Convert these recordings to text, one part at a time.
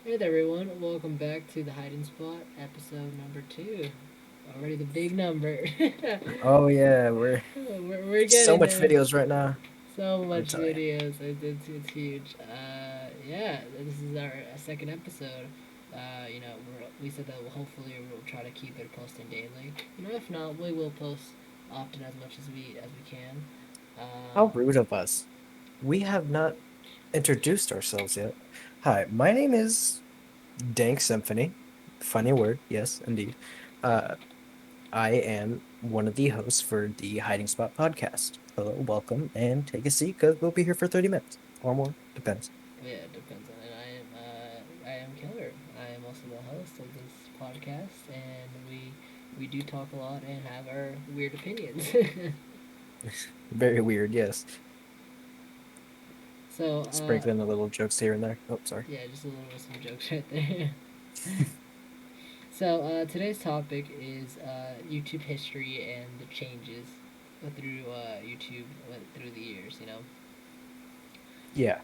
Hey there, everyone. Welcome back to the Hiding Spot, episode number 2. Already the big number. Oh yeah, we're we're So getting much there. videos right now. So Let me much tell you. videos. It's huge. Yeah, this is our second episode. We said that we'll try to keep it posting daily. If not, we will post often as much as we can. How Um, rude of us. We have not introduced ourselves yet. Hi, my name is danksymphony. Funny word, yes, indeed. Uh, I am one of the hosts for the Hiding Spot podcast. Hello, welcome, and take a seat because we'll be here for 30 minutes or more. Depends. Yeah, it depends on it. I am Killer. I am also the host of this podcast, and we do talk a lot and have our weird opinions. Very weird, yes. so, Sprinkling a little jokes here and there. Oh, sorry. yeah, just a little some jokes right there. So, today's topic is YouTube history and the changes through YouTube through the years. Yeah.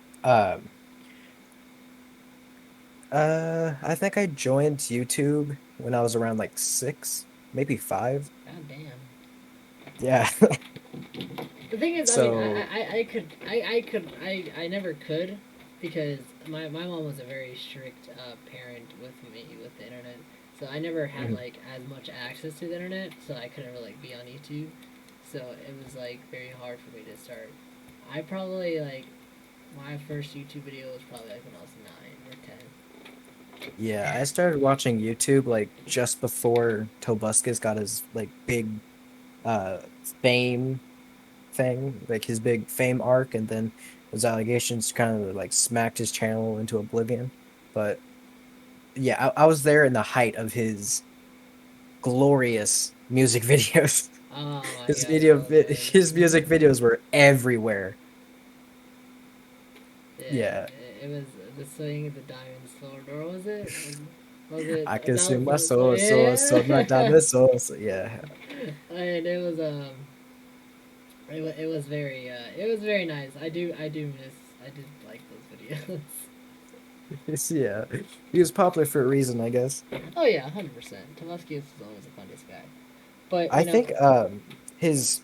I think I joined YouTube when I was around like 6, maybe 5. God damn. Yeah. The thing is, I mean, So, I never could because my mom was a very strict parent with me with the internet. So I never had mhm. like as much access to the internet, so I couldn't really like be on YouTube. So it was like very hard for me to start. I probably like my first YouTube video was probably like when I was 9 or 10. Yeah, I started watching YouTube like just before Tobuscus got his like big uh fame thing, like his big fame arc, and then those allegations kind of like smacked his channel into oblivion. But yeah, I was there in the height of his glorious music videos. Oh my god, those. His music videos were everywhere. Yeah, Yeah, it was the swing of the diamond sword, or was it I can that sing was my the so soul, soul, soul, my yeah. diamond soul. So, yeah, And it was very nice. I did like those videos. yeah. He was popular for a reason, I guess. Oh yeah, 100%. Tabasco is always the funniest guy. But I think his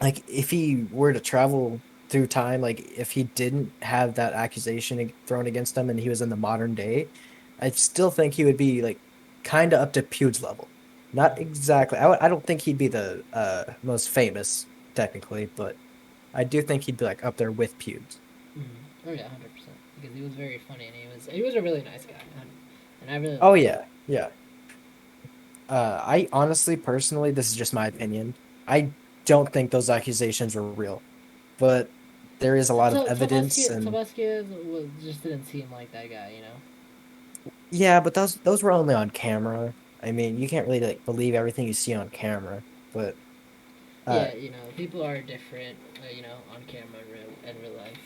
like if he were to travel through time, like if he didn't have that accusation thrown against him and he was in the modern day, I still think he would be like kind of up to Pude's level. Not exactly. I don't think he'd be the most famous technically, but I do think he'd be like up there with Pude's. oh yeah, 100%. Because he was very funny and he was a really nice guy, and I really Oh liked him. yeah, yeah. I honestly, personally, this is just my opinion. I don't think those accusations were real, but there is a lot of evidence, and Tabasco was just didn't seem like that guy. yeah, but those were only on camera. I mean, you can't really like believe everything you see on camera, but uh, Yeah, people are different, on camera and real life.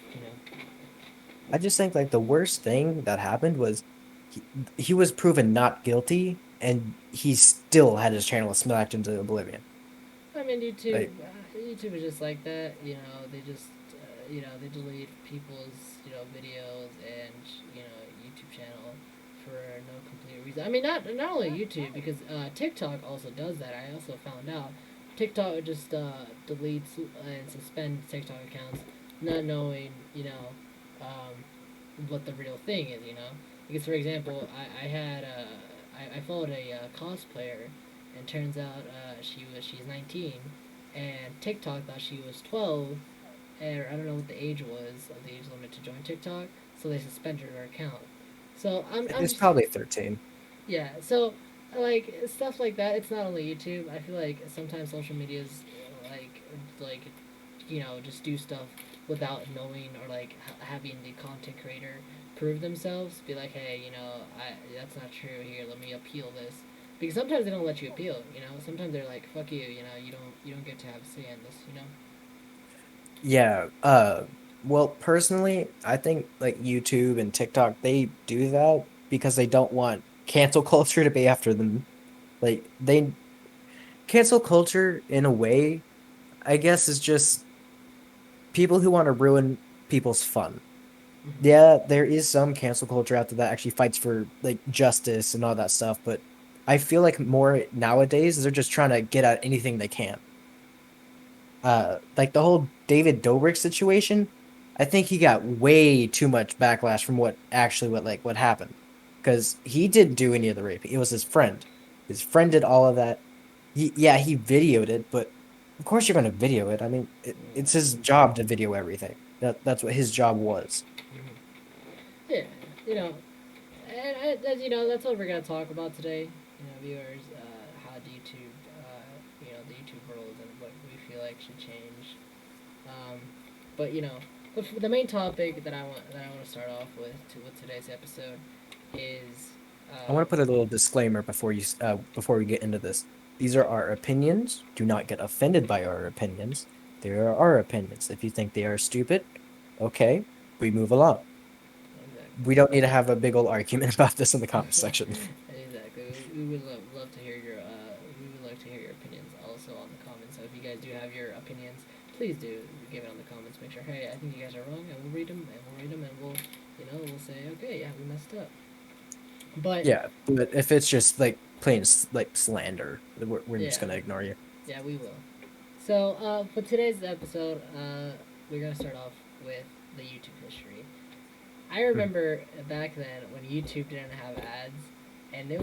I just think like the worst thing that happened was he, he was proven not guilty, and he still had his channel smacked into oblivion. I mean, Like, YouTube is just like that. They just, they delete people's, videos and YouTube channel for no complete reason. I mean, not only YouTube because TikTok also does that. I also found out TikTok just deletes and suspends TikTok accounts, not knowing, what the real thing is. Because for example, I followed a cosplayer, and turns out she's 19, and TikTok thought she was 12, and I don't know what the age was of the age limit to join TikTok, so they suspended her account. So I'm it's just probably 13. yeah. So like stuff like that. It's not only YouTube. I feel like sometimes social media's like just do stuff without knowing or like having the content creator prove themselves. Be like, hey, I that's not true here. Let me appeal this. Because sometimes they don't let you appeal. Sometimes they're like, fuck you. You don't get to have a say in this. Yeah. Well, personally, I think like YouTube and TikTok, they do that because they don't want cancel culture to be after them. Like they cancel culture in a way, I guess, is just people who want to ruin people's fun. Hmm. Yeah, there is some cancel culture out there that actually fights for like justice and all that stuff, but I feel like more nowadays they're just trying to get at anything they can. Like the whole David Dobrik situation, I think he got way too much backlash from what happened. Because he didn't do any of the raping. It was his friend. His friend did all of that. He videoed it, but of course you're going to video it. I mean, it's his job to video everything. That's what his job was. Yeah, you know, and you know, that's what we're gonna talk about today. You know, viewers, how YouTube, the YouTube world and what we feel like should change. Um, but you know, the main topic that I want to start off with today's episode is I want uh, to put a little disclaimer before we get into this. These are our opinions. Do not get offended by our opinions. They are our opinions. If you think they are stupid, okay, we move along. We don't need to have a big old argument about this in the comment exactly. section. Exactly. We would love to hear your we would like to hear your opinions also on the comments. So if you guys do have your opinions, please do give it on the comments. Make sure, hey, I think you guys are wrong, and we'll read them, and we'll say, okay, yeah, we messed up. But Yeah, but if it's just like plain like slander, we're just yeah, gonna ignore you. yeah, we will. So for today's episode, we're gonna start off with the YouTube history. I Hmm. remember back then when YouTube didn't have ads, and that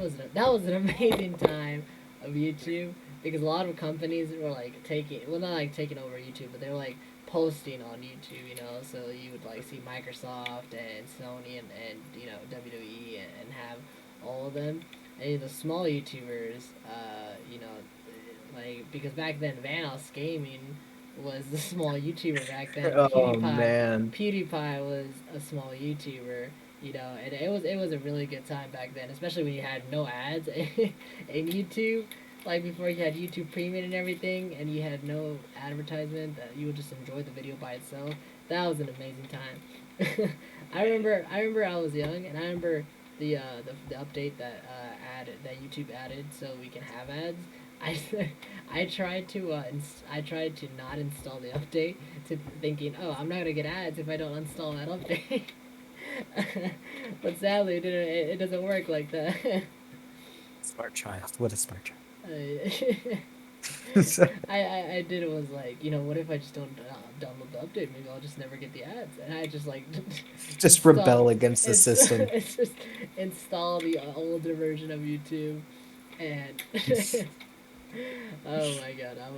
was an amazing time of YouTube because a lot of companies were like not like taking over YouTube, but they were like posting on YouTube, you know. So you would like see Microsoft and Sony and WWE and have all of them, and the small YouTubers, like because back then Vanos Gaming was the small YouTuber back then. Oh man. PewDiePie was a small YouTuber, and it was a really good time back then, especially when you had no ads in YouTube. Like before you had YouTube Premium and everything, and you had no advertisement, that you would just enjoy the video by itself. That was an amazing time. I remember I was young, and I remember the update that YouTube added so we can have ads. I I tried to not install the update, to thinking, oh, I'm not gonna get ads if I don't install that update. But sadly, it doesn't work like that. Smart child. What a smart child. I, So, I did it was like, what if I just don't download the update? Maybe I'll just never get the ads. And I just like just install rebel against the system. it's just install the older version of YouTube, and oh my god, I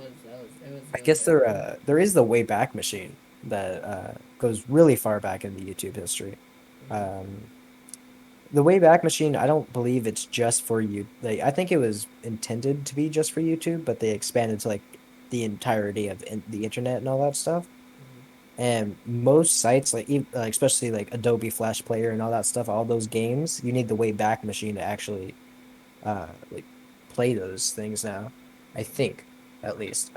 it was guess there is the Wayback Machine that goes really far back in the YouTube history. Um, the Wayback Machine, I don't believe it's just for you. Like, I think it was intended to be just for YouTube, but they expanded to like the entirety of the internet and all that stuff. And most sites, especially like Adobe Flash Player and all that stuff, all those games, you need the Wayback Machine to actually like play those things now. I think, at least.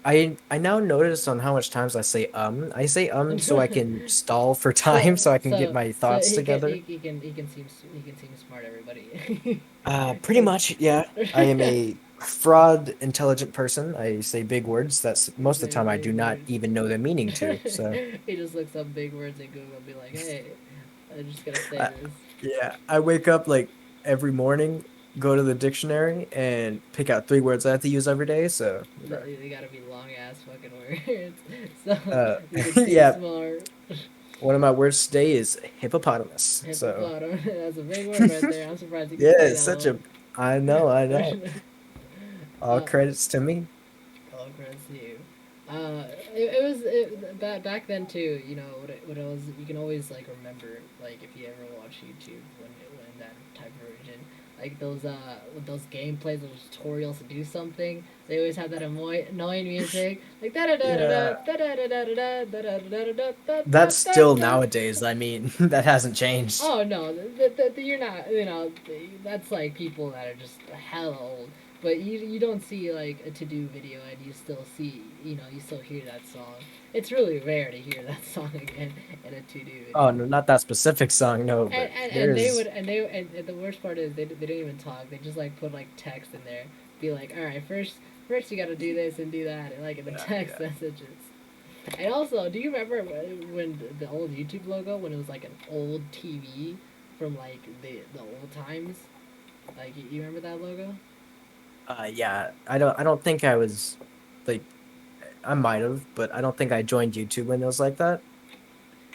I now notice on how much times I say. I say so I Yeah. can stall for time, so so I can get so my so thoughts together. he can seem smart, everybody. Pretty much, yeah. I am a fraud, intelligent person. I say big words that's most of the time I do Big not words. even know the meaning to. So, He just looks up big words in Google and be like, hey, I'm just gonna say I, this. yeah, I wake up like every morning, go to the dictionary, and pick out 3 words I have to use every day. So, They gotta be long ass fucking words, so uh, you can seem yeah, smart. one of my words today is hippopotamus. So, Hippopotamus. That's a big word right there. I'm surprised you yeah, can say it's such a. that I know. one. All credits to me. All credits to you. It was back then too. What it was. You can always like remember, like if you ever watch YouTube when that type of version, like those with those gameplays, those tutorials to do something. They always have that annoying music, like da da da da Yeah. da da da da da da da da da da da That's da still da. nowadays. I mean, that hasn't changed. Oh no, you're not. That's like people that are just hella old. But you don't see like a to do video and you still see you still hear that song. It's really rare to hear that song again in a to do Oh video. no, not that specific song, no, And, but and, and they there's would and the worst part is they don't even talk. They just like put like text in there. Be like, all right, first you got to do this and do that, and like in the yeah, text yeah. messages. And also, do you remember when the old YouTube logo, when it was like an old TV from like the old times? Like you remember that logo? Yeah, I don't think I was like I might have, but I don't think I joined YouTube when it was like that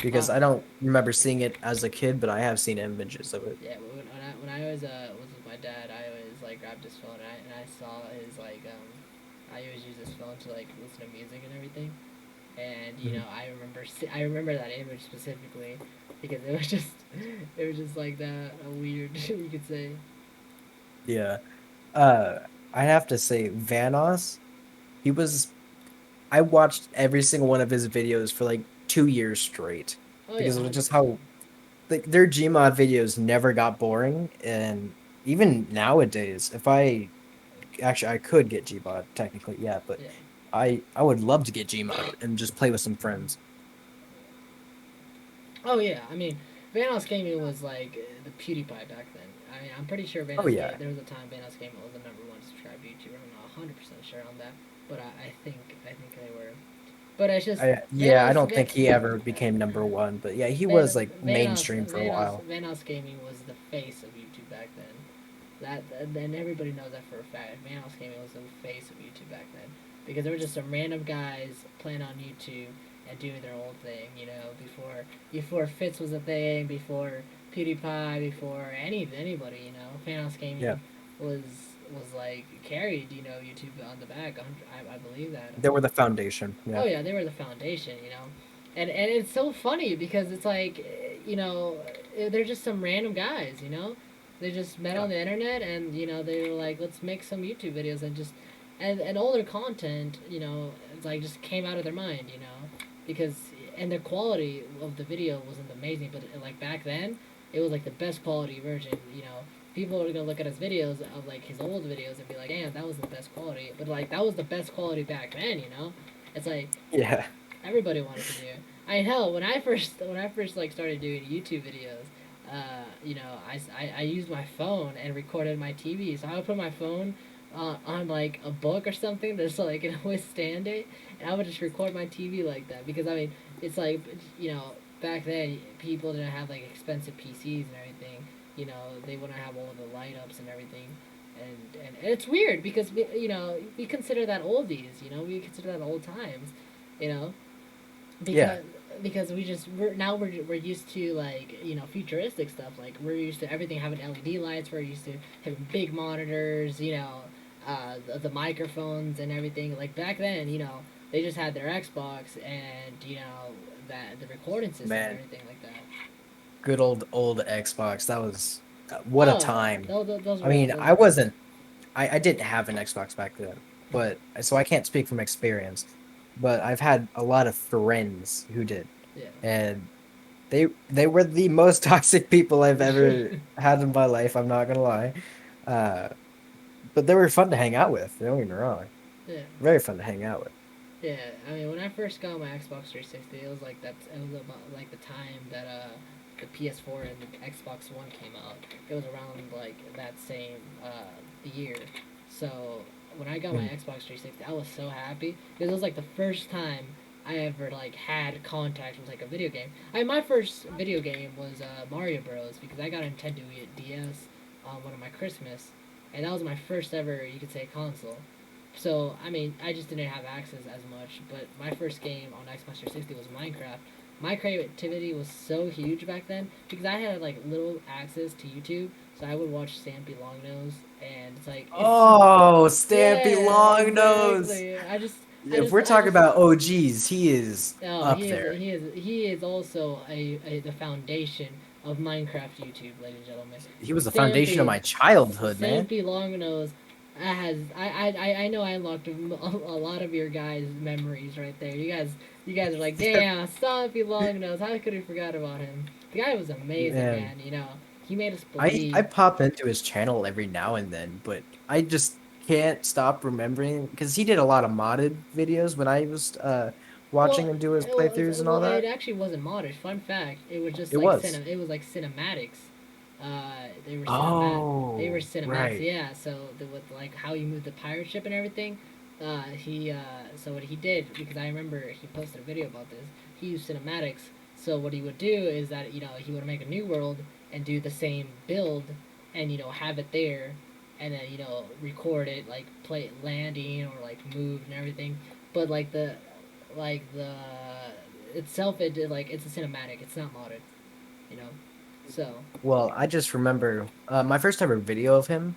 because Uh, I don't remember seeing it as a kid, but I have seen images of it. yeah. When I was was with my dad, I always like grabbed his phone and I saw his like I always use his phone to like listen to music and everything. And Mhm. I remember that image specifically because it was just like that weird you could say. Yeah. Uh, I have to say, Vanos, he was I watched every single one of his videos for like 2 years straight Oh yeah, because it was hundred just percent. how like their Gmod videos never got boring, and even nowadays, if I actually I could get Gmod technically, yeah, but Yeah. I would love to get Gmod and just play with some friends. Oh yeah, I mean, Vanos Gaming was like the PewDiePie back then. I mean, I'm pretty sure Oh Vanos Gaming. yeah, There was a time Vanos Gaming was the number one subscribed YouTuber. I'm not 100% sure on that, but I think they were. But it's just I Vanos don't think he ever became number one, but yeah, he was like mainstream for a while. Vanos Gaming was the face of YouTube back then. That then everybody knows that for a fact. Vanos Gaming was the face of YouTube back then because there were just some random guys playing on YouTube and doing their own thing. You know, before Fitz was a thing, before PewDiePie, before anybody. You know, Vanos Yeah, Gaming was was like carried. You know, YouTube on the back. I believe that. they were the foundation. Oh Yeah, yeah, they were the foundation, you know, and it's so funny because it's like, you know, they're just some random guys, you know, they just met yeah, on the internet and you know they were like, let's make some YouTube videos and just and all their content, you know, it's like just came out of their mind, you know, because and the quality of the video wasn't amazing, but like back then, it was like the best quality version, you know. People are gonna look at his videos of like his old videos and be like, "Damn, that was the best quality." But like that was the best quality back then, you know. It's like yeah. everybody wanted to do. I mean, hell, when I first like started doing YouTube videos, you know, I used my phone and recorded my TV. So I would put my phone on like a book or something that's like gonna withstand it, and I would just record my TV like that because I mean, it's like you know back then people didn't have like expensive PCs and everything. You know, they wouldn't have all the light ups and everything. And it's weird because you know we consider that oldies, you know, we consider that old times, you know, Yeah. because we're used to like you know futuristic stuff, like we're used to everything having LED lights, we're used to having big monitors, you know, the microphones and everything. Like back then, you know, they just had their Xbox and you know that the recording system and Man, everything like that. good old Xbox. That was what a Oh, time. those I were mean, those I were wasn't I didn't have an Xbox back then, but so I can't speak from experience. But I've had a lot of friends who did, yeah. and they were the most toxic people I've ever had in my life. I'm not gonna lie, uh, but they were fun to hang out with. Don't get me wrong, Yeah. very fun to hang out with. Yeah, I mean, when I first got my Xbox 360, it was like that. It was about like the time that the PS4 and the Xbox One came out. It was around like that same year. So when I got my Mhm. Xbox 360, I was so happy because it was like the first time I ever like had contact with like a video game. My first video game was Mario Bros. Because I got a Nintendo DS on one of my Christmas, and that was my first ever you could say console. So I mean, I just didn't have access as much. But my first game on Xbox 360 was Minecraft. My creativity was so huge back then because I had like little access to YouTube, so I would watch Stampy Longnose, and it's like it's so Oh, Stampy yeah, Longnose. exactly. If we're talking about OGs, he is no, up there. he is also the foundation of Minecraft YouTube, ladies and gentlemen. He was the foundation of Stampy my childhood, man. Stampy Longnose has I know I unlocked a lot of your guys' memories right there. You guys are like, damn, Stampy Longnose. How could have forgot about him? The guy was amazing, Man, man. You know, he made us I believe. pop into his channel every now and then, but I just can't stop remembering because he did a lot of modded videos when I was Well, watching him do his playthroughs and all it that. actually wasn't modded. Fun fact: it was just It like was. it was like cinematics. They were Oh, cinematics. right. Yeah. So with like how you move the pirate ship and everything, So what he did, because I remember he posted a video about this, he used cinematics. So what he would do is that he would make a new world and do the same build, and have it there, and then record it, like play it landing or like move and everything. But like the itself, it did, like, it's a cinematic. It's not modded, you know. So Well, I just remember my first ever video of him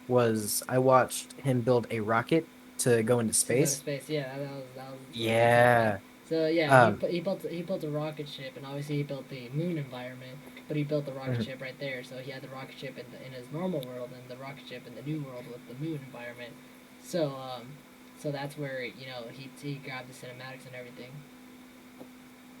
was I watched him build a rocket to go into to go to space. space, yeah, that was like the cool thing. Yeah. So yeah, Um, he built a rocket ship, and obviously he built the moon environment, but he built the rocket mhm. ship right there. So he had the rocket ship in his normal world, and the rocket ship in the new world with the moon environment. So so that's where he grabbed the cinematics and everything.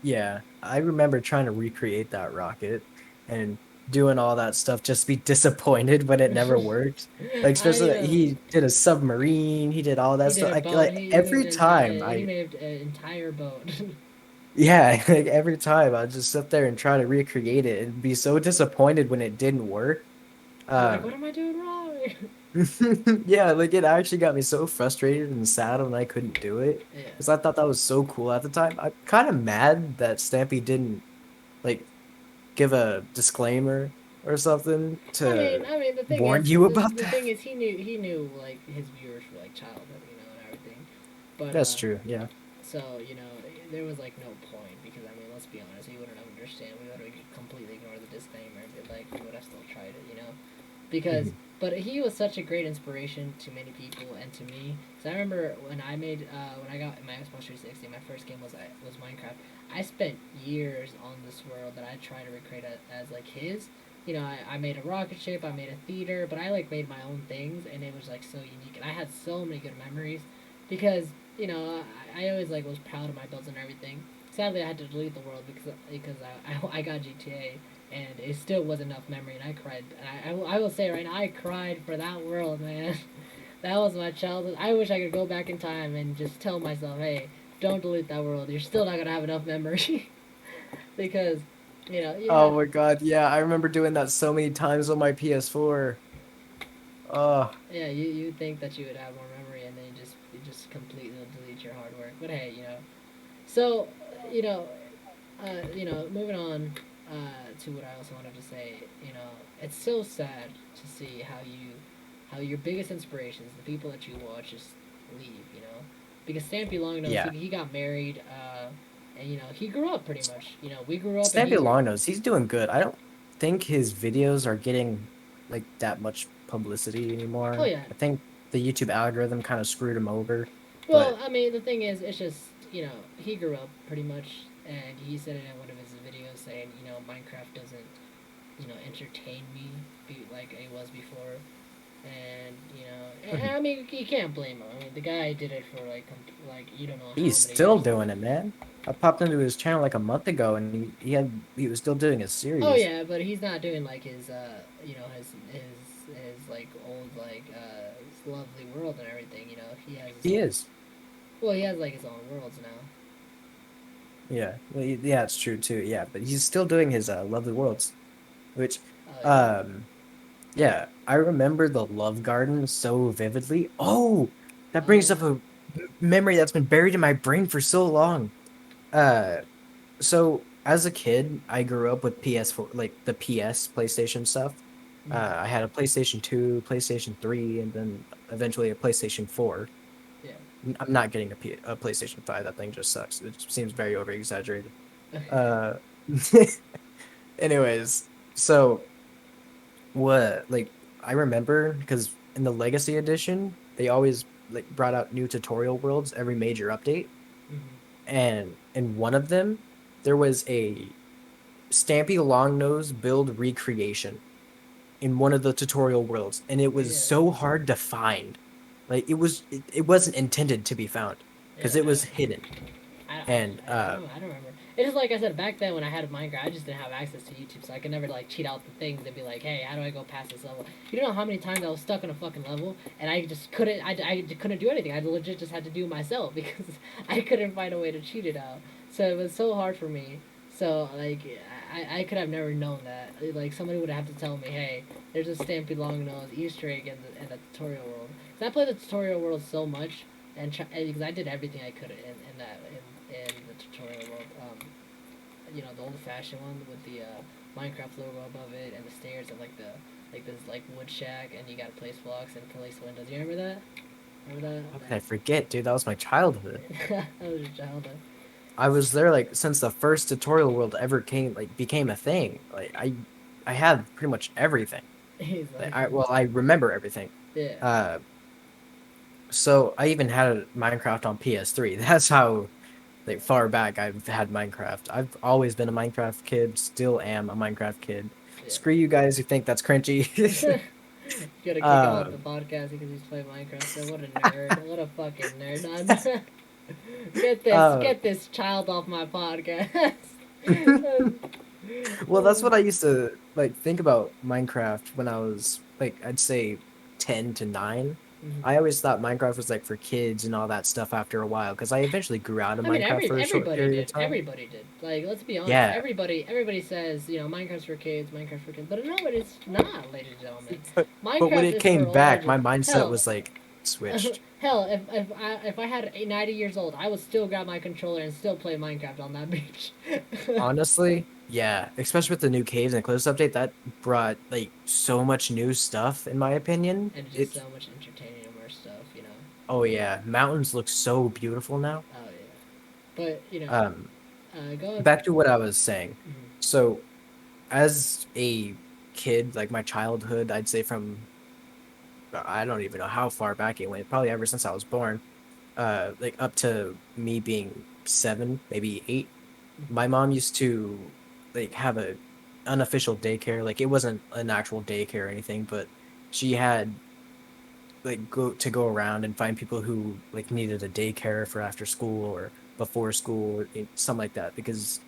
Yeah, I remember trying to recreate that rocket and doing all that stuff, just be disappointed when it never worked. Like I especially he did a submarine, he did all that He did stuff. a boat. Like He moved every an time entire he I moved an entire boat. yeah, like every time I just sit there and try to recreate it and be so disappointed when it didn't work. You're like, what Um am I doing wrong? yeah, like it actually got me so frustrated and sad when I couldn't do it Yeah. because I thought that was so cool at the time. I'm kind of mad that Stampy didn't like give a disclaimer or something to The thing warn is, you about the that. thing is, he knew like his viewers were like childhood, and everything. But That's true. Yeah. so there was like no point because let's be honest, he wouldn't have understand. We would have completely ignored the disclaimer, and like we would have still tried it. Because Mhm. but he was such a great inspiration to many people and to me. So I remember when I got my Xbox 360, my first game was Minecraft. I spent years on this world that I tried to recreate as like his. I made a rocket ship, I made a theater, but I like made my own things, and it was like so unique, and I had so many good memories because I always like was proud of my builds and everything. Sadly, I had to delete the world because I got GTA, and it still was enough memory, and I cried. And I will say right now, I cried for that world, man. That was my childhood. I wish I could go back in time and just tell myself, hey, don't delete that world. You're still not gonna have enough memory because you Oh have. my God. Yeah, I remember doing that so many times on my PS4. Oh, Yeah, you think that you would have more memory, and then you just completely delete your hard work. But hey, so you know moving on to what I also wanted to say. It's so sad to see how your biggest inspirations, the people that you watch, just leave. Because Stampy Longnose, yeah. he got married, and he grew up pretty much. We grew up, and Stampy he. Longnose, he's doing good. I don't think his videos are getting like that much publicity Oh anymore. yeah. I think the YouTube algorithm kind of screwed him over. Well, But the thing is, it's just he grew up pretty much, and he said it in one of his videos saying Minecraft doesn't entertain me like it was before. And you can't blame him. The guy did it for like you don't know how he's many still years. doing it, man. I popped into his channel like a month ago and he was still doing his Oh series. yeah, but he's not doing like his his like old his lovely world and everything. He has his He own. is. Well, he has like his own worlds now. Yeah. Well, yeah, it's true too. Yeah, but he's still doing his Lovely Worlds, which Oh yeah. um yeah, I remember the Love Garden so vividly. Oh, that brings up Oh a memory that's been buried in my brain for so long. Uh so as a kid, I grew up with PS4, like the PS PlayStation stuff. I had a PlayStation 2, PlayStation 3, and then eventually a PlayStation 4. yeah. I'm not getting a PlayStation 5. That thing just sucks. It seems very over exaggerated. Yeah. Uh, anyways, so what, like, I remember because in the Legacy Edition, they always like brought out new tutorial worlds every major update. Mm-hmm. And in one of them, there was a Stampy Longnose build recreation in one of the tutorial worlds, and it was Yeah. so hard to find. Like it wasn't intended to be found Yeah. because it was hidden. And I don't remember. It's just like I said back then when I had Minecraft, I just didn't have access to YouTube, so I could never like cheat out the things and be like, "Hey, how do I go past this level?" You don't know how many times I was stuck in a fucking level and I just couldn't. I couldn't do anything. I legit just had to do it myself because I couldn't find a way to cheat it out. So it was so hard for me. So like I could have never known that. Like somebody would have to tell me, "Hey, there's a Stampy Longnose Easter egg in the tutorial world." 'Cause I played the tutorial world so much and because I did everything I could in that in the tutorial world. The old fashioned one with the Minecraft logo above it and the stairs and like this like wood shack and you gotta place blocks and place windows. You remember that? Remember How could I forget, dude? That was my childhood. that? That was your childhood. I was there like since the first tutorial world ever became a thing. I have pretty much everything. Like, Exactly. I remember everything. Yeah. Uh, so I even had a Minecraft on PS3. That's how like far back I've had Minecraft. I've always been a Minecraft kid, still am a Minecraft kid. Yeah. Screw you guys who think that's cringy. You gotta kick him off uh, the podcast because he's playing Minecraft. So what a nerd! What a fucking nerd! uh, Get this child off my podcast. well, that's what I used to like think about Minecraft when I was like I'd say 10 to 9. I always thought Minecraft was like for kids and all that stuff after a while because I eventually grew out of I mean, Minecraft for a short everybody period of did. time. Everybody did. Like, let's be honest. Yeah, Everybody says Minecraft's for kids, Minecraft's for kids, but no, it's not, ladies and gentlemen. but when Minecraft it is for came older. back, my mindset Hell, was like switched. hell, if I had 90 years old, I would still grab my controller and still play Minecraft on that beach. Honestly, yeah, especially with the new caves and close update, that brought like so much new stuff in my opinion. And just It so much entertaining and more stuff. Oh yeah, mountains look so beautiful now. Oh yeah, but Um, going. back to what I was saying. Mhm. So, as a kid, like my childhood, I'd say from I don't even know how far back it went, probably ever since I was born, like up to me being 7, maybe 8. My mom used to like have a unofficial daycare. Like it wasn't an actual daycare or anything, but she had like go around and find people who like needed a daycare for after school or before school or something like that because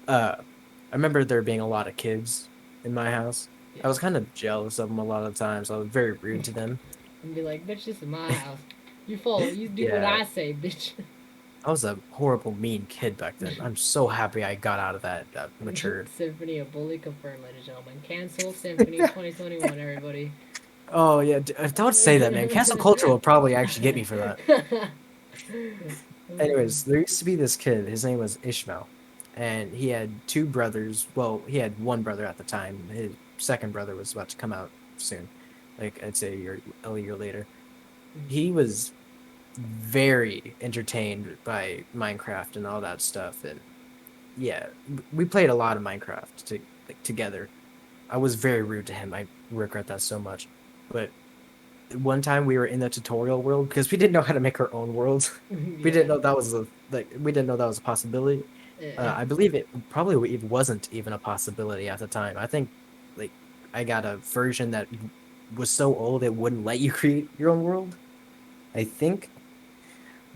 I remember there being a lot of kids in my house. Yeah, I was kind of jealous of them a lot of times. I was very rude to them. and be like, bitch, this is my house. You follow. You do what Yeah, I say, bitch. I was a horrible, mean kid back then. I'm so happy I got out of that, matured. Symphony of Bully confirmed, ladies and gentlemen. Cancel Symphony 2021, everybody. Oh yeah, don't say that, man. Cancel culture will probably actually get me for that. Anyways, there used to be this kid. His name was Ishmael, and he had two brothers. Well, he had one brother at the time. His second brother was about to come out soon, like I'd say a year later. He was very entertained by Minecraft and all that stuff, and yeah, we played a lot of Minecraft together. I was very rude to him. I regret that so much. But one time we were in the tutorial world because we didn't know how to make our own worlds. We didn't Yeah. know that was a like we didn't know that was a possibility. Yeah. I believe it wasn't even a possibility at the time. I think like I got a version that was so old it wouldn't let you create your own world. I think,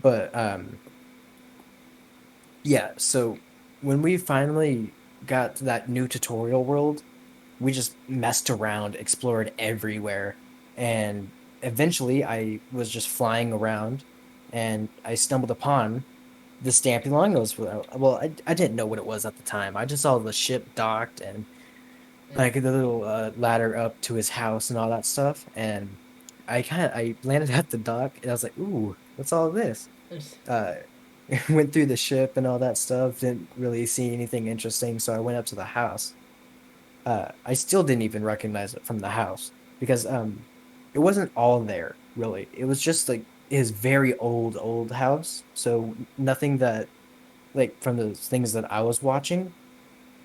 but yeah. So when we finally got to that new tutorial world, we just messed around, explored everywhere, and eventually I was just flying around, and I stumbled upon the Stampy Longos. Well, I didn't know what it was at the time. I just saw the ship docked and Yeah. like the little ladder up to his house and all that stuff, and I landed at the dock and I was like, "Ooh, what's all this?" Uh, went through the ship and all that stuff. Didn't really see anything interesting, so I went up to the house. I still didn't even recognize it from the house because it wasn't all there really. It was just like his very old house. So nothing that like from the things that I was watching,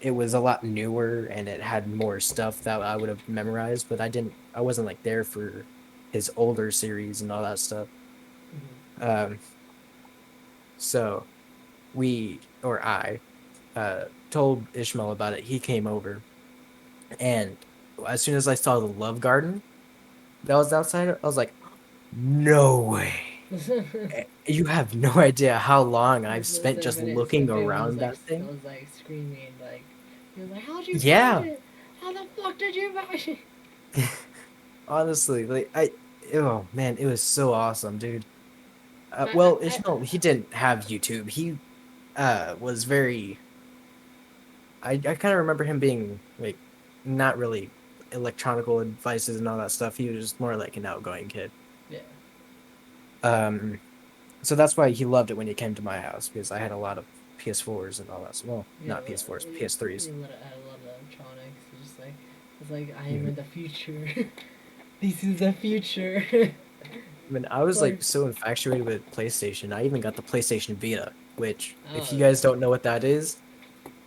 it was a lot newer and it had more stuff that I would have memorized, but I wasn't like there for his older series and all that stuff. Um so I told Ishmael about it. He came over and as soon as I saw the love garden that was outside, I was like, no way. You have no idea how long I've spent just looking Symphony around that thing. was like screaming like he was like, how'd you find Yeah, it? How the fuck did you find it? honestly, oh man, it was so awesome, dude. I, Well, Ishmael, he didn't have YouTube. He was very. I kind of remember him being like not really electronical devices and all that stuff. He was just more like an outgoing kid. yeah. Um, So that's why he loved it when he came to my house because I had a lot of PS4s and all that. Well, Yeah, not PS4s, PS3s. I love the electronics. It's like I am Mhm. in the future. This is the future. I mean, I was Or like so infatuated with PlayStation. I even got the PlayStation Vita, which, if oh, you guys don't know what that is,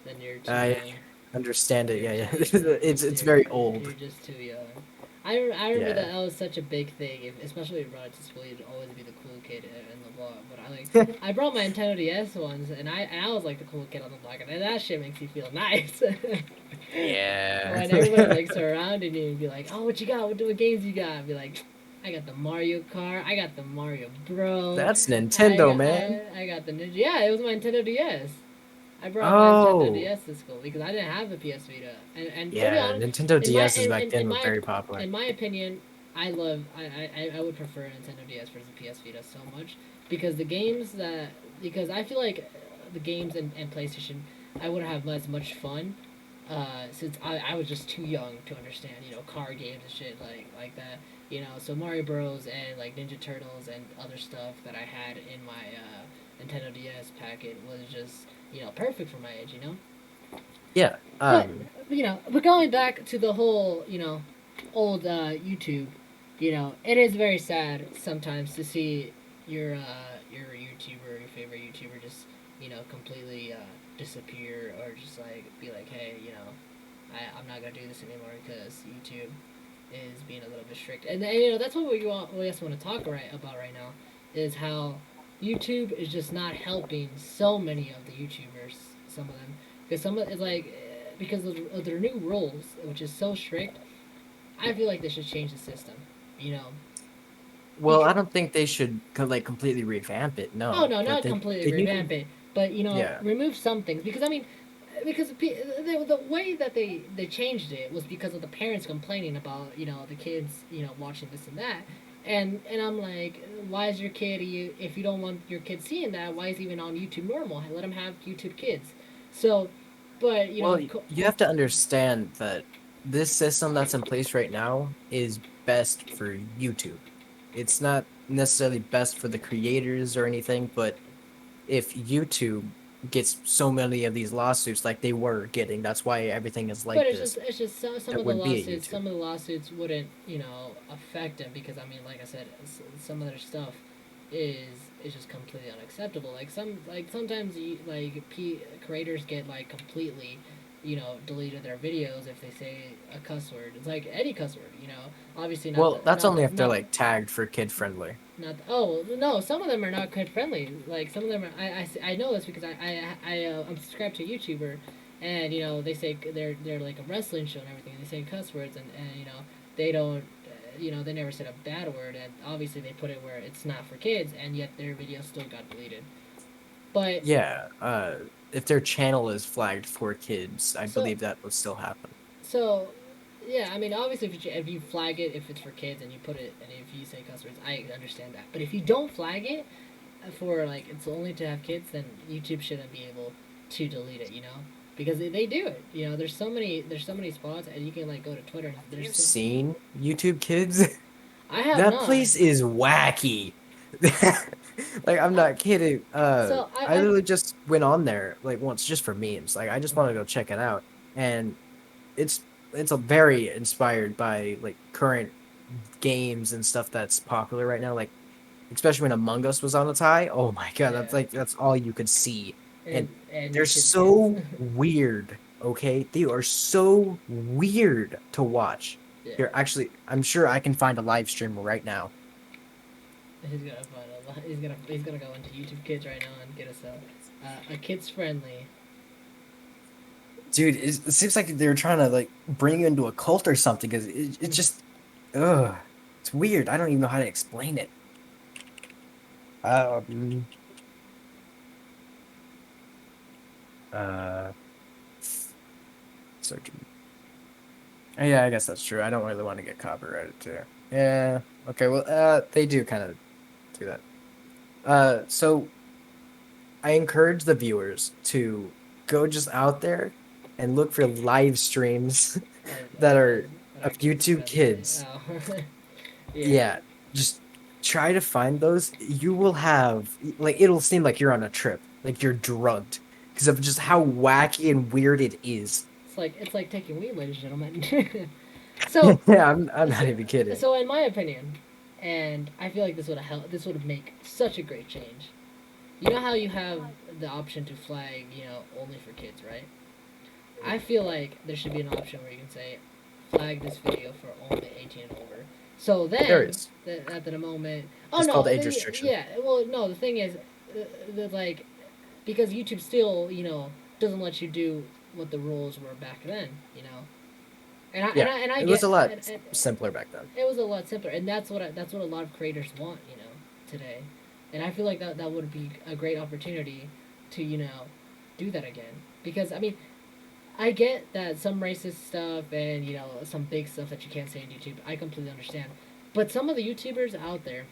then you're too I young. understand it. You're Yeah, yeah. too It's very old. you're just too young. I remember Yeah. that was such a big thing, especially when you brought it to school. You'd always be the cool kid in the block. But I brought my Nintendo DS once, and I was like the cool kid on the block, and that shit makes you feel nice. Yeah. When everybody like surrounding you and be like, "Oh, what you got? What games you got?" I'd be like, "I got the Mario Kart. I got the Mario Bros. That's Nintendo, man. I got the Ninja. Yeah, it was my Nintendo DS. I brought my Nintendo Oh, DS to school because I didn't have the PS Vita. And to be yeah. honest, Nintendo DSs back in then were my very popular. in my opinion, I would prefer Nintendo DS versus the PS Vita so much because I feel like the games and PlayStation I wouldn't have as much fun since I was just too young to understand, car games and shit like that. So Mario Bros. And like Ninja Turtles and other stuff that I had in my Nintendo DS packet was just, perfect for my age, Yeah. But, but going back to the whole, old YouTube, it is very sad sometimes to see your YouTuber, your favorite YouTuber, just completely disappear or just like be like, hey, I'm not gonna do this anymore because YouTube is being a little bit strict. And that's what we also want to talk about right now is how YouTube is just not helping so many of the YouTubers. Some of them because some of it's like because of their new rules, which is so strict. I feel like they should change the system. You know, Well, because I don't think they should like completely revamp it. oh No, no, but not completely they need revamp to. it, but Yeah. remove some things because I mean, because the way that they changed it was because of the parents complaining about the kids watching this and that, and I'm like, why is your kid if you don't want your kid seeing that, why is he even on YouTube normal? Let him have YouTube Kids. So, but Well, you have to understand that this system that's in place right now is best for YouTube. It's not necessarily best for the creators or anything, but if YouTube gets so many of these lawsuits like they were getting, that's why everything is but like this. it's just some That of the wouldn't be at lawsuits YouTube. wouldn't affect them because I mean like I said some of their stuff is is just completely unacceptable. Like sometimes creators get like completely deleted their videos if they say a cuss word. It's like any cuss word. Obviously Well, that's only if they're not like tagged for kid friendly. not oh no, some of them are not kid friendly. Like some of them are. I know this because I'm subscribed to a YouTuber, and they say they're like a wrestling show and everything. And they say cuss words and they don't. They never said a bad word, and obviously they put it where it's not for kids, and yet their video still got deleted. But Yeah, if their channel is flagged for kids, I so believe that would still happen. so yeah, I mean, obviously, if you flag it, if it's for kids and you put it, and if you say cuss words, I understand that. But if you don't flag it, for like it's only to have kids, then YouTube shouldn't be able to delete it. Because they do it. There's so many spots, and you can like go to Twitter. And Have you there's so seen YouTube Kids? I have That not. place is wacky. Like I'm I not kidding. so I literally just went on there like once just for memes. Like I just want to go check it out, and it's it's a very inspired by like current games and stuff that's popular right now. Like especially when Among Us was on its high. Oh my god, yeah, that's all you could see, and and they're YouTube Kids. so weird. Okay, they are so weird to watch. Yeah, Here, actually, I'm sure I can find a live stream right now. he's gonna go into YouTube Kids right now and get us a kids friendly. Dude, it seems like they're trying to like bring you into a cult or something because it just ugh, it's weird. I don't even know how to explain it. Um, uh, searching. Yeah, I guess that's true. I don't really want to get copyrighted too. Yeah. Okay. Well, they do kind of do that. So I encourage the viewers to go just out there and look for live streams that are That are of kids YouTube friendly. Kids. Oh, yeah. Yeah, just try to find those, you will have like it'll seem like you're on a trip, like you're drugged because of just how wacky and weird it is. It's like taking weed, ladies and gentlemen. so, Yeah, I'm so, not even kidding. so in my opinion, and I feel like this would help. This would make such a great change. You know how you have the option to flag, only for kids, right? I feel like there should be an option where you can say, flag this video for only 18 and over. So There then, is. at the moment, oh It's called no, age restriction. yeah, well, no, the thing is, because YouTube still, doesn't let you do what the rules were back then, Yeah, and I it was get, a lot simpler back then. it was a lot simpler, and that's what a lot of creators want, today, and I feel like that would be a great opportunity to do that again because I mean I get that some racist stuff and some big stuff that you can't say on YouTube. I completely understand, but some of the YouTubers out there,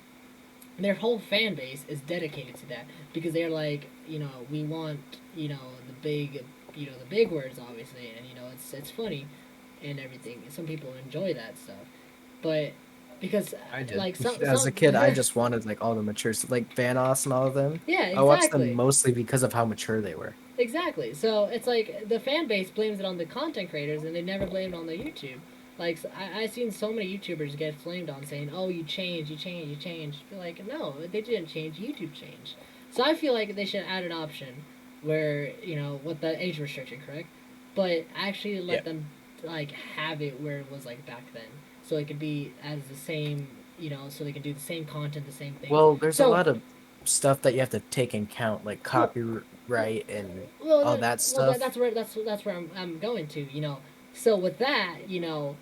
their whole fan base is dedicated to that because they're like, we want the big, the big words obviously, and it's funny and everything. Some people enjoy that stuff, but because I did. like some As a some kid, I just wanted like all the mature stuff, like Vanoss and all of them. yeah, I watched them exactly. mostly because of how mature they were. Exactly. So it's like the fan base blames it on the content creators, and they never blamed it on the YouTube. Like I've seen so many YouTubers get flamed on saying, "Oh, you changed, you changed, you changed." I feel like no, they didn't change. YouTube changed. So I feel like they should add an option where with the age restriction, correct? But actually Yeah. let them like have it where it was like back then, so it could be as the same. So they can do the same content, the same things. Well, there's a So lot of stuff that you have to take in count, like well, well, copyright and well, all that stuff. that's where I'm going to. So with that, YouTube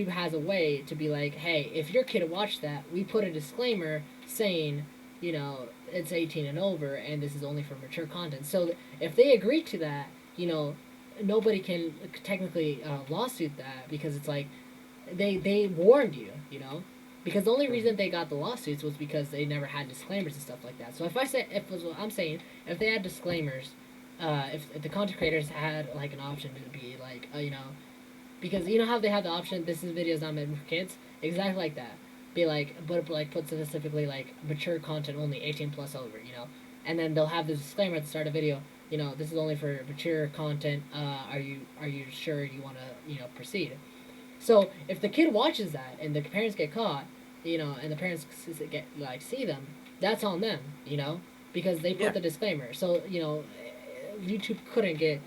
has a way to be like, hey, if your kid watched that, we put a disclaimer saying, it's 18 and over, and this is only for mature content. So if they agree to that, nobody can technically lawsuit that because it's like they warned you, because the only reason they got the lawsuits was because they never had disclaimers and stuff like that. So if what I'm saying, if they had disclaimers, if the content creators had like an option to be like, because you know how they have the option, this is videos not meant for kids, exactly like that. Be like, but like put specifically like mature content only 18 plus over, and then they'll have the disclaimer at the start of the video. This is only for mature content. Are you sure you want to proceed? So if the kid watches that and the parents get caught, and the parents get like see them, that's on them, because they put Yeah. the disclaimer. So YouTube couldn't get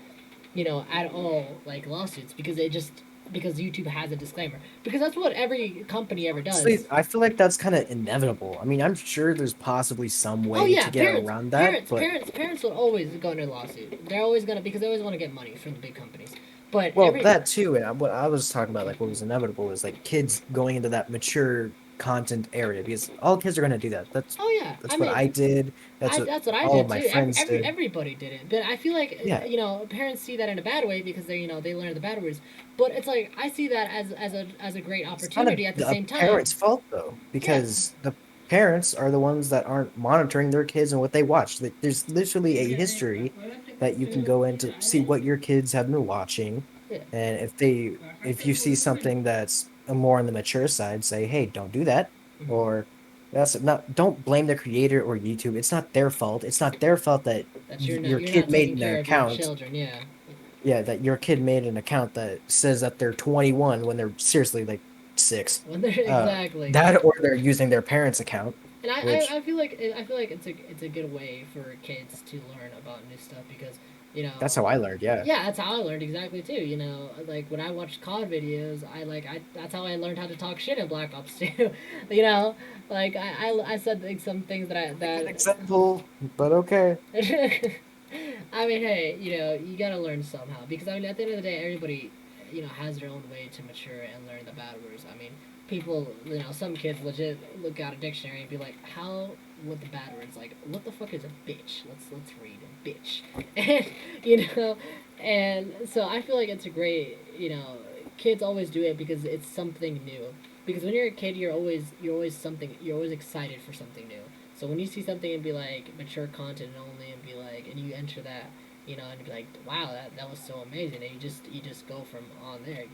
at all like lawsuits because YouTube has a disclaimer because that's what every company ever Honestly, does. I feel like that's kind of inevitable. I mean, I'm sure there's possibly some Oh way to yeah, get parents, around that, parents, but parents, parents will always go into a lawsuit. They're always gonna because they always want to get money from the big companies. But well, every that too. And what I was talking about, like what was inevitable, is like kids going into that mature content area because all kids are going to do that. That's oh yeah, I that's what mean I did. That's what that's what I all of did my too. friends did. Everybody did it, but I feel like Yeah, parents see that in a bad way because they learn the bad words. But it's like I see that as a great it's kind of opportunity at the the same time. parents' fault though, Yeah, because the parents are the ones that aren't monitoring their kids and what they watch. There's literally a history that you can go in to see what your kids have been watching, yeah. and if you see something that's more on the mature side, say, hey, don't do that, Mm-hmm. or that's not. Don't blame the creator or YouTube. It's not their fault. It's not their fault that That your you're kid not made taking an care of your account. children. Yeah, Yeah, that your kid made an account that says that they're 21 when they're seriously like 6. when they're Uh, exactly. that or they're using their parents' account, And which I feel like it's a good way for kids to learn about new stuff because that's how I learned. Yeah. yeah, that's how I learned exactly too. Like when I watched COD videos, I that's how I learned how to talk shit in Black Ops 2. you know, like I said like, some things that I A good that. example, but okay. I mean, hey, you gotta learn somehow because I mean, at the end of the day, everybody, has their own way to mature and learn the bad words. I mean, people, some kids legit look out a dictionary and be like, how with the bad words, like, what the fuck is a bitch? Let's read a bitch, and you know, and so I feel like it's a great, kids always do it because it's something new. Because when you're a kid, you're always excited for something new. So when you see something and be like mature content only and be like and you enter that, and be like, wow, that was so amazing, and you just go from on there.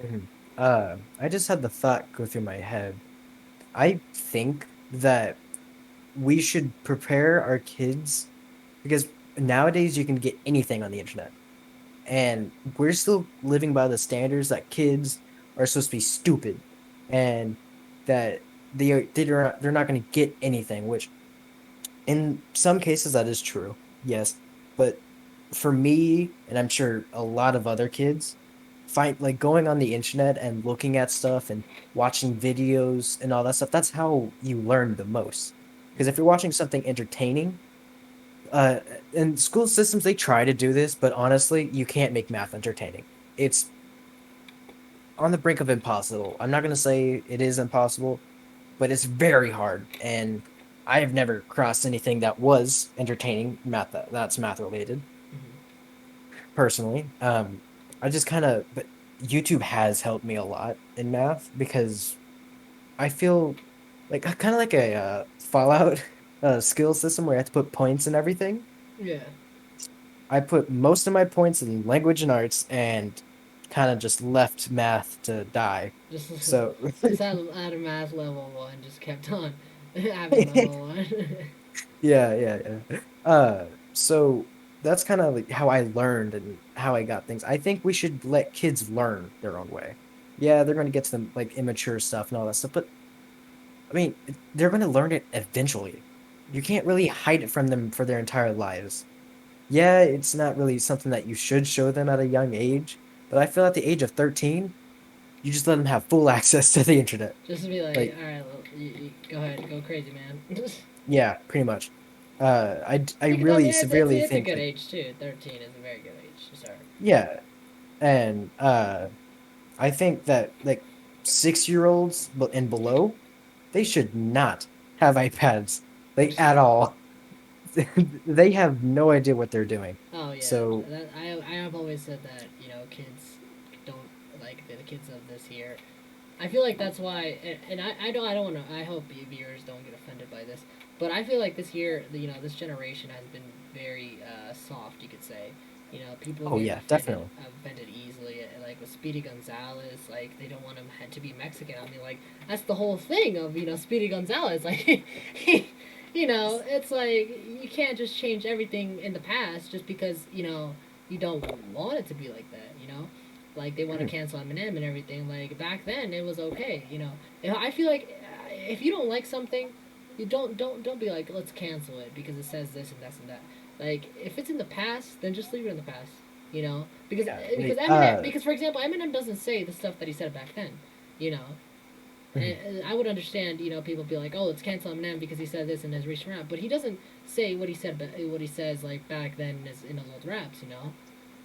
Mhm. I just had the thought go through my head. I think that we should prepare our kids because nowadays you can get anything on the internet. And we're still living by the standards that kids are supposed to be stupid and that they're not going to get anything, which in some cases that is true. Yes, but for me, and I'm sure a lot of other kids, find like going on the internet and looking at stuff and watching videos and all that stuff, that's how you learn the most. Because if you're watching something entertaining, uh, in school systems, they try to do this, but honestly, you can't make math entertaining. It's on the brink of impossible. I'm not going to say it is impossible, but it's very hard. And I have never crossed anything that was entertaining that's math related Hmm. personally. I just kind of, but YouTube has helped me a lot in math because I feel like kind of like a Fallout skill system where I have to put points and everything. Yeah. I put most of my points in language and arts and kind of just left math to die. Just So just had a math level one, just kept on having level one. yeah. So that's kind of like how I learned and how I got things. I think we should let kids learn their own way. Yeah, they're going to get to them like immature stuff and all that stuff, but I mean, they're going to learn it eventually. You can't really hide it from them for their entire lives. Yeah, it's not really something that you should show them at a young age, but I feel at the age of 13, you just let them have full access to the internet. Just to be like, Like, all right, well, you go ahead, go crazy, man. yeah, pretty much. I Because I really mean, severely it's a think good like, age too. 13 is a very good age to start. yeah, and I think that like 6-year-olds and below, they should not have iPads like at all. They have no idea what they're doing. Oh yeah, So, I have always said that kids don't like the kids of this year. I feel like that's why, and I don't want to. I hope viewers don't get offended by this, but I feel like this year, this generation has been very soft. You could say, people oh get yeah, definitely. offended easily. Like with Speedy Gonzalez, like they don't want him to be Mexican. I mean, like that's the whole thing of Speedy Gonzalez. Like, it's like you can't just change everything in the past just because you don't want it to be like that. Like they want to cancel Eminem and everything. Like back then, it was okay. And I feel like if you don't like something, you don't be like let's cancel it because it says this and that and that. Like if it's in the past, then just leave it in the past. Because Yeah, because Eminem because for example, Eminem doesn't say the stuff that he said back then. You know, mhm. and I would understand, people be like, "Oh, let's cancel Eminem because he said this in his recent rap," but he doesn't say what he said, what he says like back then in his old raps,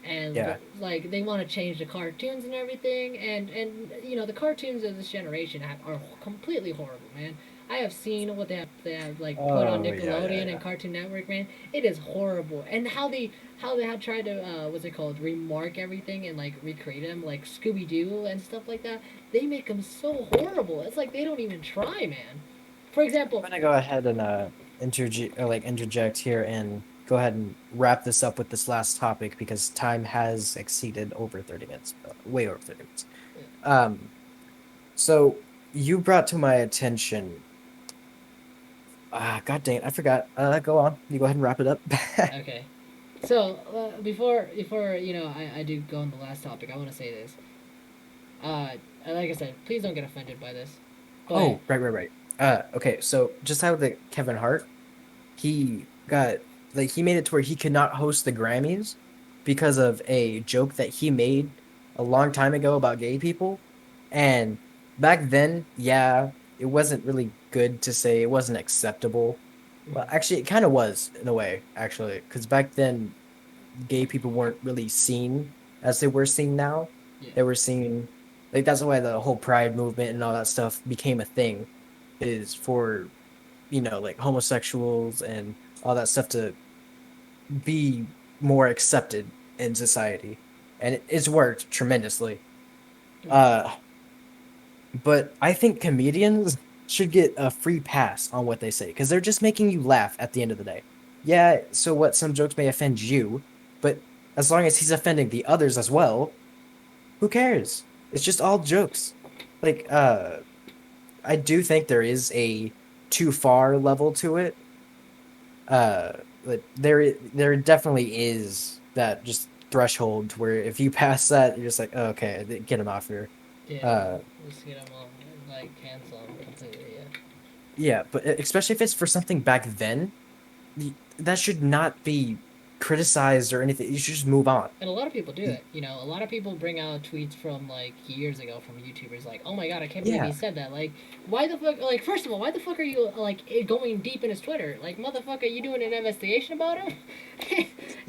and Yeah. like they want to change the cartoons and everything, and the cartoons of this generation are completely horrible, man. I have seen what they have like put on Oh yeah, yeah, Nickelodeon and yeah. Cartoon Network, man. It is horrible, and how they had tried to what's it called, remark everything and like recreate them like Scooby Doo and stuff like that. They make them so horrible. It's like they don't even try, man. For I'm example, gonna go ahead and interject here and go ahead and wrap this up with this last topic because time has exceeded over 30 minutes, way over 30 minutes. Um, so you brought to my attention. God dang it, I forgot. Go on. You go ahead and wrap it up. okay. So before I do go on the last topic, I want to say this. Like I said, please don't get offended by this. But Oh, right. Okay, so just how the Kevin Hart, he got like he made it to where he could not host the Grammys because of a joke that he made a long time ago about gay people. And back then, yeah, it wasn't really good to say, it wasn't acceptable. Well, mm, actually, it kind of was in a way, actually, because back then gay people weren't really seen as they were seen now. yeah, They were seen like that's why the whole pride movement and all that stuff became a thing, is for like homosexuals and all that stuff to be more accepted in society. And it's worked tremendously. mm, Uh but I think comedians should get a free pass on what they say because they're just making you laugh at the end of the day. Yeah, so what, some jokes may offend you, but as long as he's offending the others as well, who cares? It's just all jokes. Like I do think there is a too far level to it. But there definitely is that just threshold where if you pass that, you're just like, oh, okay, get him off here. Yeah, Uh, just get them off, like cancel them completely. Yeah. yeah, but especially if it's for something back then, that should not be criticized or anything. You should just move on. And a lot of people do it. A lot of people bring out tweets from like years ago from YouTubers like, "Oh my god, I can't believe he Yeah, said that." Like, why the fuck? Like, first of all, why the fuck are you like going deep in his Twitter? Like, motherfucker, you doing an investigation about him?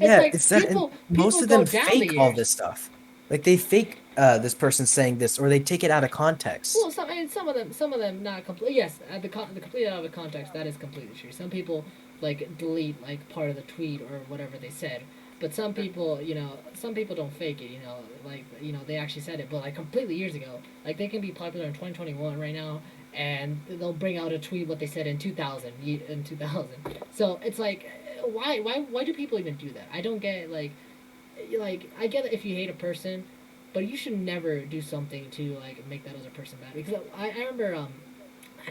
It's yeah, like it's that, and most people of go them down the fake all years. this stuff. Like they fake this person saying this, or they take it out of context. Well, some of them not complete. Yes, the complete out of context, that is completely true. Some people like delete like part of the tweet or whatever they said, but some people don't fake it. Like they actually said it, but like completely years ago. Like they can be popular in 2021 right now, and they'll bring out a tweet what they said in 2000 in 2000. So it's like, why do people even do that? I don't get like I get it if you hate a person, but you should never do something to like make that other person bad. Because I remember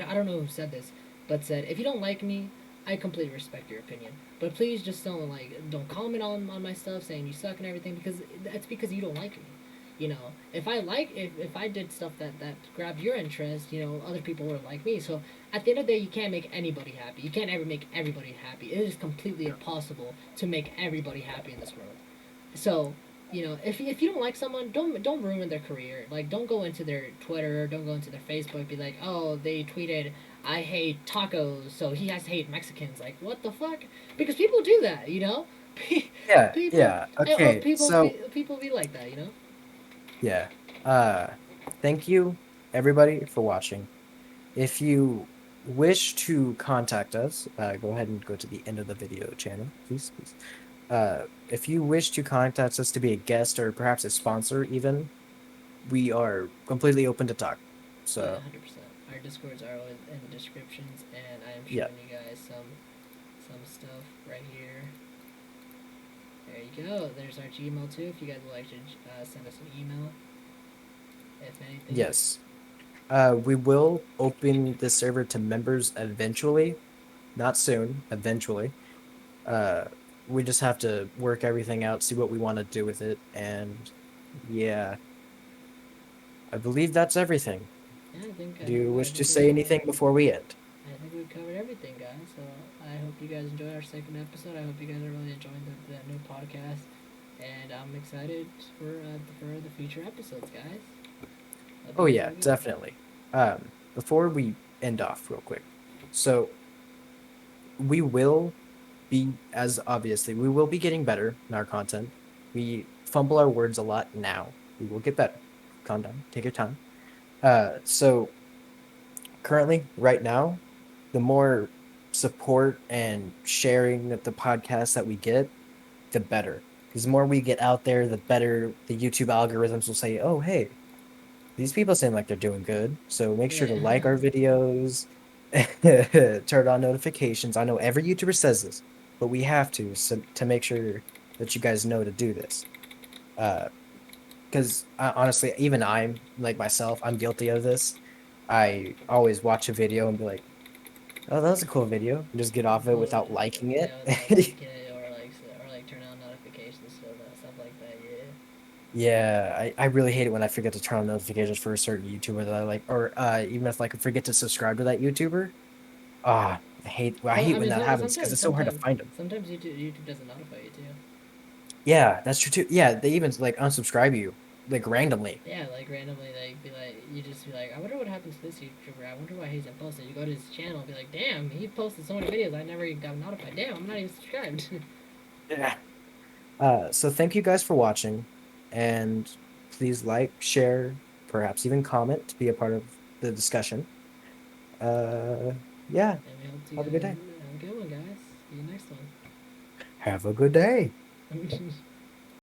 I don't know who said this, but said if you don't like me, I completely respect your opinion, but please just don't comment on my stuff saying you suck and everything because that's because you don't like me. If I did stuff that grabbed your interest, other people would like me. So at the end of the day, you can't make anybody happy. You can't ever make everybody happy. It is completely impossible to make everybody happy in this world. So, if you don't like someone, don't ruin their career. Like, don't go into their Twitter, don't go into their Facebook, be like, oh, they tweeted, I hate tacos, so he has to hate Mexicans. Like, what the fuck? Because people do that, Yeah, people, yeah. or Okay, so people be like that. yeah. Uh, thank you everybody for watching. If you wish to contact us, go ahead and go to the end of the video channel, please, please. If you wish to contact us to be a guest or perhaps a sponsor, even, we are completely open to talk. Oh yeah, So, 100%. Our Discords are always in the descriptions, and I am yeah. showing you guys some stuff right here. There you go. There's our Gmail too. If you guys would like to send us an email, if anything. Yes. We will open the server to members eventually, not soon, eventually. Uh, we just have to work everything out, see what we want to do with it, and yeah, I believe that's everything. Yeah, Do you I wish to think say anything before we end? we've covered everything, guys. So I hope you guys enjoyed our second episode. I hope you guys are really enjoying the new podcast, and I'm excited for the future episodes, guys. Hope Oh you guys have yeah, a good one. definitely. Before we end off real quick. So we will be, as obviously, we will be getting better in our content. We fumble our words a lot now. We will get better. Calm down, take your time. So currently, right now, the more support and sharing of the podcast that we get, the better. Because the more we get out there, the better the YouTube algorithms will say, oh, hey, these people seem like they're doing good. So make sure to Yeah. like our videos, turn on notifications. I know every YouTuber says this, but we have to, so, to make sure that you guys know to do this. Uh, because honestly, even I'm like myself, I'm guilty of this. I always watch a video and be like, "Oh, that was a cool video," and just get off it Post, without liking yeah, without it. liking it or like turn on notifications, so that stuff like that. Yeah. Yeah, I really hate it when I forget to turn on notifications for a certain YouTuber that I like, or even if like I forget to subscribe to that YouTuber. Ah, I hate I when mean, that happens because it's so hard to find them. sometimes YouTube doesn't notify you too. Yeah, that's true too. Yeah, they even like unsubscribe you like randomly. Yeah, like randomly, you just be like, I wonder what happened to this YouTuber. I wonder why he's not posted. You go to his channel and be like, damn, he posted so many videos. I never even got notified. Damn, I'm not even subscribed. Yeah. So thank you guys for watching, and please like, share, perhaps even comment to be a part of the discussion. Uh, yeah, And we hope you have a good guys day. have a good one, guys. See you next Have a good day. one.